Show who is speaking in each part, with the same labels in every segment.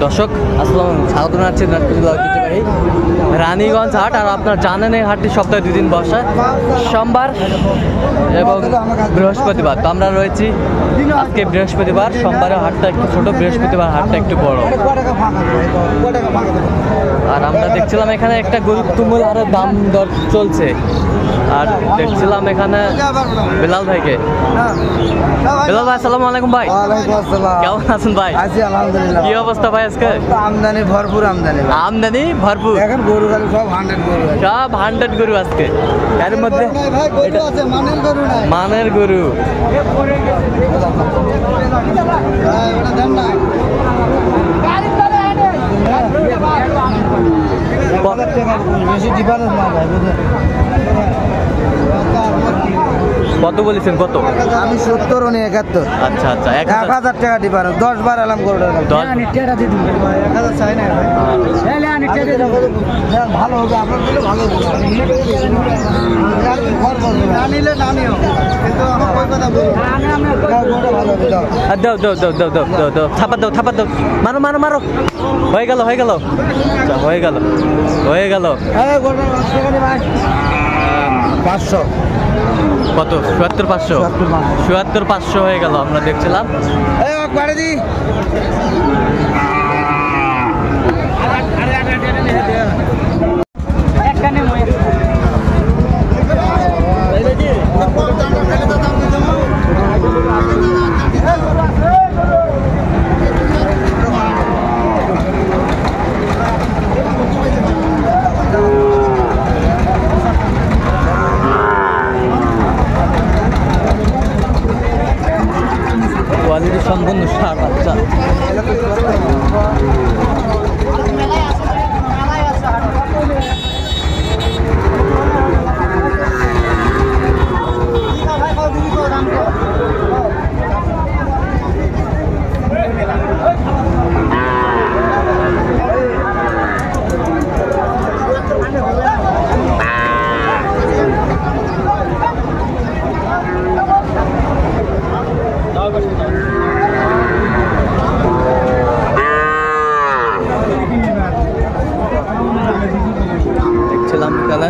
Speaker 1: দর্শক আসসালামু আলাইকুম, স্বাগত জানাচ্ছি রানীগঞ্জ হাট। আর আপনার জানেন এই হাটটি সপ্তাহে 2 দিন বসে, সোমবার এবং বৃহস্পতিবার। তো আমরা রয়েছি আজকে বৃহস্পতিবার, সোমবারের হাটটা একটু ছোট, বৃহস্পতিবার হাটটা একটু বড়। আর আমরা দেখছিলাম এখানে একটা গরুর তুমুল আরো দাম দর চলছে। আর দেখছিলাম এখানে বেলাল ভাইকে। বেলাল ভাই আসসালামু আলাইকুম ভাই। কেমন আছেন ভাই?
Speaker 2: আলহামদুলিল্লাহ।
Speaker 1: কি অবস্থা ভাই আজকে?
Speaker 2: আমদানি ভরপুর,
Speaker 1: আমদানি ভরপুর।
Speaker 2: এখন গরু গাড়ি সব 100 গরু,
Speaker 1: সব 100 গরু আজকে। এর মধ্যে মানের গরু। কত বলেছেন? কত?
Speaker 2: আমি 70 উনি 71।
Speaker 1: আচ্ছা আচ্ছা,
Speaker 2: 1000 টাকা ডিফারেন্স। 10 বার এলাম গরুটার ভালো হবে, আপনার দিলে ভালো হবে।
Speaker 1: দাও দাও দাও দাও দাও দাও দাও, থাপা দাও, থাপা দাও, মারো মারো মারো। হয়ে গেল হয়ে গেল হয়ে গেল হয়ে গেল।
Speaker 2: 500
Speaker 1: কত? 77500। 77500 হয়ে গেল। আমরা দেখছিলাম কোয়ালিটি সম্পূর্ণ সার বাচ্চা। দেখছিলাম এখানে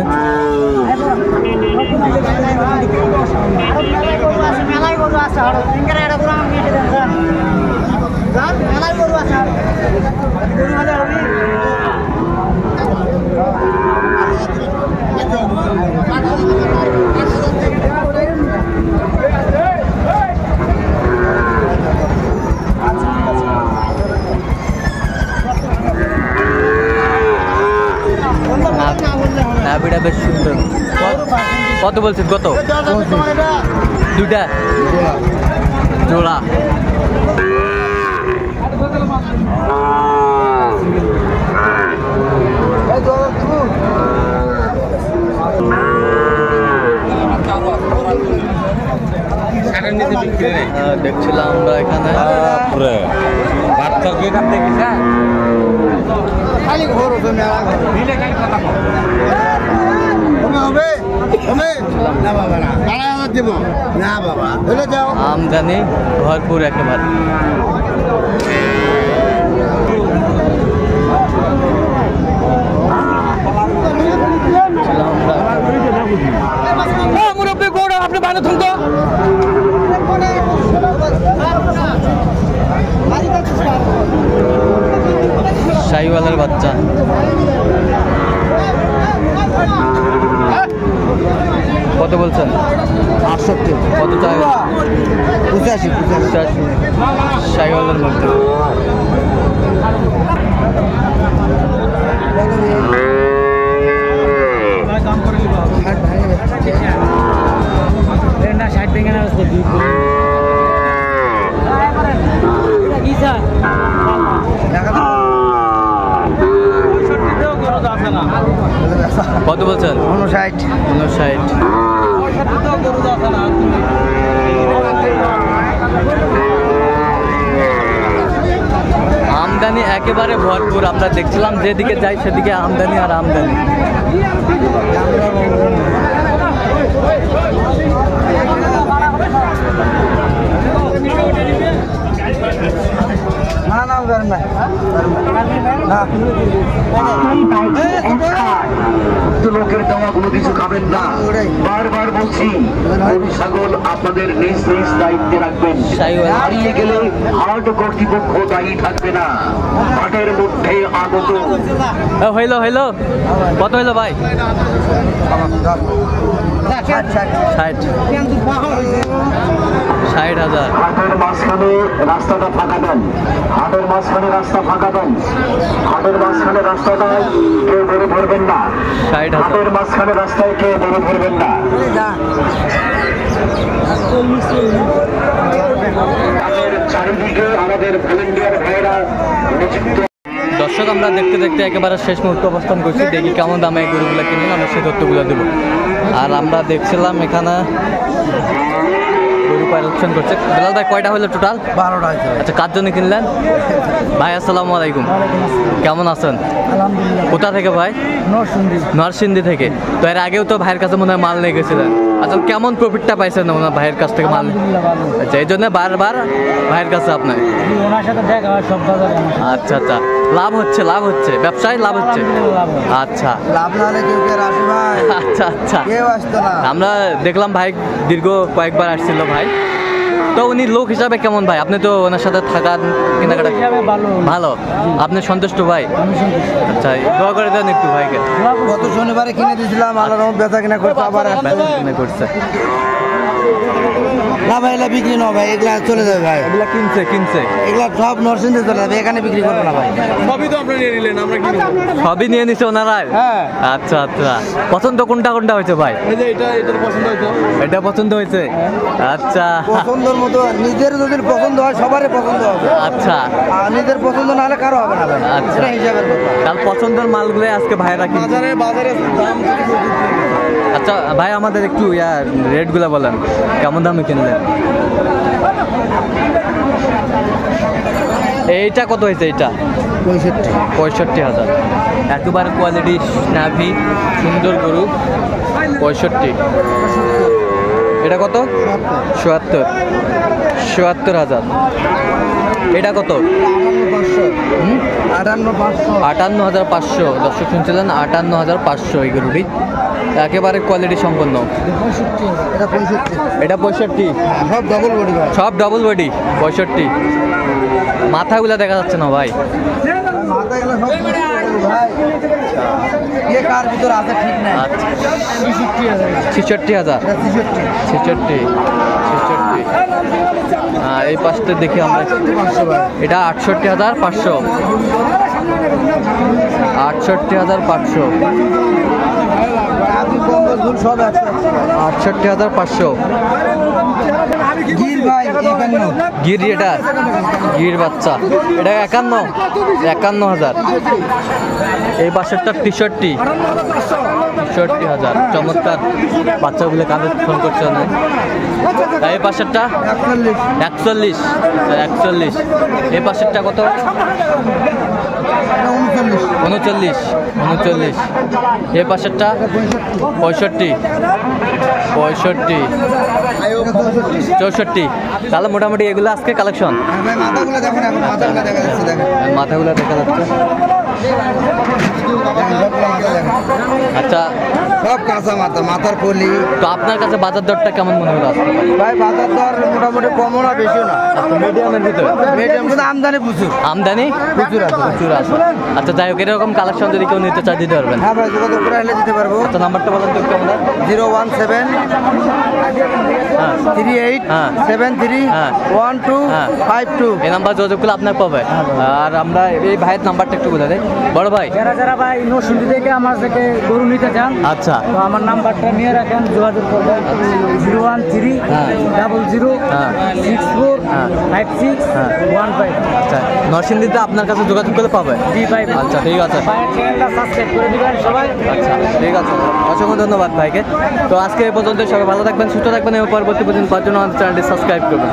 Speaker 1: নাভিটা বেশ সুন্দর। কত বলছেন? কত? দুটা জোড়া। দেখছিলাম আমরা এখানে আমদানি ভরপুর একেবারে। আপনি বাইরে থাকুন তো। শাহিওয়ালের বাচ্চা। কত বলছেন?
Speaker 2: 68।
Speaker 1: কত চাই?
Speaker 2: 85।
Speaker 1: শাহিওয়ালের মধ্যে। কত বলছেন? 59। আমদানি একেবারে ভরপুর। আমরা দেখছিলাম যেদিকে যাই সেদিকে আমদানি আর আমদানি।
Speaker 2: না না না পারেন না না
Speaker 3: লোকের দেওয়া কোনো কিছু খাবেন না, বারবার বলছি গরু ছাগল আপনাদের নিজ নিজ দায়িত্বে রাখবেন। হারিয়ে গেলে হাট কর্তৃপক্ষ দায়ী থাকবে না। হাটের মধ্যে আগত
Speaker 1: হইলো কত হইলো ভাই? 60,000।
Speaker 3: হাটের মাঝখানে রাস্তাটা ফাঁকা দেন, হাটের মাঝখানে রাস্তা ফাঁকা দেন, হাটের মাঝখানে রাস্তাটায় কেউ বেড়ে ধরবেন না,
Speaker 1: 60,000।
Speaker 3: হাটের মাঝখানে রাস্তায় কেউ বেড়ে ধরবেন না। হাটের চারিদিকে আমাদের ভলেন্টিয়ার ভাইরা নিযুক্ত।
Speaker 1: দর্শক, আমরা দেখতে দেখতে একেবারে শেষ মুহূর্তে অবস্থান করছি। দেখি কেমন দামে এই গরুগুলো কিনলেন, আমরা সেই তথ্যগুলো দেবো। আর আমরা দেখছিলাম এখানে গরু কালেকশন করছে। বেলাল ভাই, কয়টা হলো টোটাল?
Speaker 2: 12টা আছে।
Speaker 1: আচ্ছা, কার জন্য কিনলেন ভাই? আসসালামু আলাইকুম, কেমন আছেন?
Speaker 2: আলহামদুলিল্লাহ।
Speaker 1: কোথা থেকে ভাই? নরসিংদী থেকে। তো এর আগেও তো ভাইয়ের কাছে মনে হয় মাল নিয়ে গেছিলেন। আচ্ছা, কেমন প্রফিটটা পাইছেন ওনার ভাইয়ের কাছ থেকে মাল? আচ্ছা, এই জন্য বারবার ভাইয়ের কাছে আপনার।
Speaker 2: ওনার সাথে দেখা হয় সব বাজারে।
Speaker 1: আচ্ছা, লাভ হচ্ছে ব্যবসায় লাভ হচ্ছে। আচ্ছা,
Speaker 2: লাভ না হলে কেউ কে আসে ভাই?
Speaker 1: আচ্ছা,
Speaker 2: কেউ আসতো না।
Speaker 1: আমরা দেখলাম ভাই দীর্ঘ কয়েকবার আসছিল ভাই। তো উনি লোক হিসাবে কেমন ভাই? আপনি তো ওনার সাথে থাকার কেনাকাটা ভালো, আপনি সন্তুষ্ট ভাই? আচ্ছা, দোয়া করে দেন একটু ভাইকে।
Speaker 2: গত শনিবারে কিনে দিয়েছিলাম, আল্লাহর রহমতে বেচা কিনা করতে আবার
Speaker 1: করছে।
Speaker 2: না ভাই, এগুলা বিক্রি না ভাই, এগুলা চলে যাবে ভাই।
Speaker 1: এগুলা কিনছে
Speaker 2: এগুলা সব নরসিংদী চলে যাবে, এখানে বিক্রি করবো না ভাই।
Speaker 1: সবই নিয়ে নিছে ওনারা।
Speaker 2: হ্যাঁ।
Speaker 1: আচ্ছা, পছন্দ কোনটা হয়েছে ভাই? এটা পছন্দ হয়েছে। আচ্ছা,
Speaker 2: পছন্দের মতো নিজের যদি পছন্দ হয় সবারই পছন্দ হবে।
Speaker 1: আচ্ছা,
Speaker 2: আর নিজের পছন্দ না হলে কারো হবে না ভাই।
Speaker 1: আচ্ছা।
Speaker 2: এটা হিসাবের কথা।
Speaker 1: কাল পছন্দের মালগুলো আজকে ভাইরা কিনছে।
Speaker 2: বাজারে দাম
Speaker 1: আচ্ছা ভাই, আমাদের একটু রেটগুলো বলেন, কেমন দামে কিনলেন? এইটা কত হয়েছে? এইটা 65,000। একেবারে কোয়ালিটি নাভি সুন্দর গরু, 65। এটা কত? ৭৭,000। এটা কত? 58,500। দর্শক শুনছিলেন 58,500 এই গরুটি, একেবারে কোয়ালিটি সম্পন্ন। এটা 65।
Speaker 2: সব ডবল বডি ভাই।
Speaker 1: সব ডবল বডি, 65। মাথাগুলা দেখা যাচ্ছে না ভাই।
Speaker 2: মাথা গেলে সব ভাই। কে কার ভিতর আছে ঠিক নাই।
Speaker 1: আচ্ছা,
Speaker 2: 66,000।
Speaker 1: 66,000। এই পাশটা দেখি আমরা। এটা 68,500। 68,500। 68,500।
Speaker 2: গির ভাই 51।
Speaker 1: গির, এটা গির বাচ্চা। এটা 51,000। এই পাশেরটা 63,000। চমৎকার বাচ্চাগুলো কাঁধে ফোন করছে না। এই পাশেরটা 41। এই পাশেরটা কত? 39। এই পাশেরটা 65। 64। তাহলে মোটামুটি এগুলো আজকে কালেকশন।
Speaker 2: মাথাগুলো দেখুন, এখন মাথাগুলো দেখা যাচ্ছে, দেখেন
Speaker 1: মাথাগুলো দেখা যাচ্ছে। আচ্ছা,
Speaker 2: সব কাঁচা মাথা, মাথার পলি।
Speaker 1: তো আপনার কাছে বাজার দরটা কেমন মনে হলো আজকে?
Speaker 2: ভাই বাজার দর মোটামুটি কমও না বেশিও না,
Speaker 1: মিডিয়ামের ভিতরে।
Speaker 2: মিডিয়াম, কিন্তু আমদানি প্রচুর।
Speaker 1: আমদানি
Speaker 2: প্রচুর আছে।
Speaker 1: আচ্ছা, যাই হোক, এরকম কালেকশন যদি কেউ নিতে চায় দিতে পারবেন?
Speaker 2: হ্যাঁ ভাই, যোগাযোগ করে আসলে দিতে পারবো।
Speaker 1: আচ্ছা, নাম্বারটা বলেন তো কেমন?
Speaker 2: 017-3873-1252।
Speaker 1: এই নাম্বার যোগাযোগ করলে আপনার পাবে। আর আমরা এই ভাইয়ের নাম্বারটা একটু বলে দেয় বড় ভাই।
Speaker 4: যারা ভাই নরসিংদী থেকে আমার থেকে গরু নিতে চান,
Speaker 1: আচ্ছা,
Speaker 4: তো আমার নাম্বারটা নিয়ে রাখেন, যোগাযোগ করবেন। 013-064-56-15।
Speaker 1: আচ্ছা, নরসিংদীতে আপনার কাছে যোগাযোগ করলে পাবে।
Speaker 4: জি ভাই।
Speaker 1: আচ্ছা, ঠিক আছে।
Speaker 4: ভাইয়ের চ্যানেলটা সাবস্ক্রাইব করে দিবেন সবাই।
Speaker 1: আচ্ছা, ঠিক আছে, অসংখ্য ধন্যবাদ ভাইকে। তো আজকে এই পর্যন্ত, সবাই ভালো থাকবেন, সুস্থ থাকবেন এবং পরবর্তী পর্যন্ত পাওয়ার জন্য আমাদের চ্যানেলটি সাবস্ক্রাইব করবেন।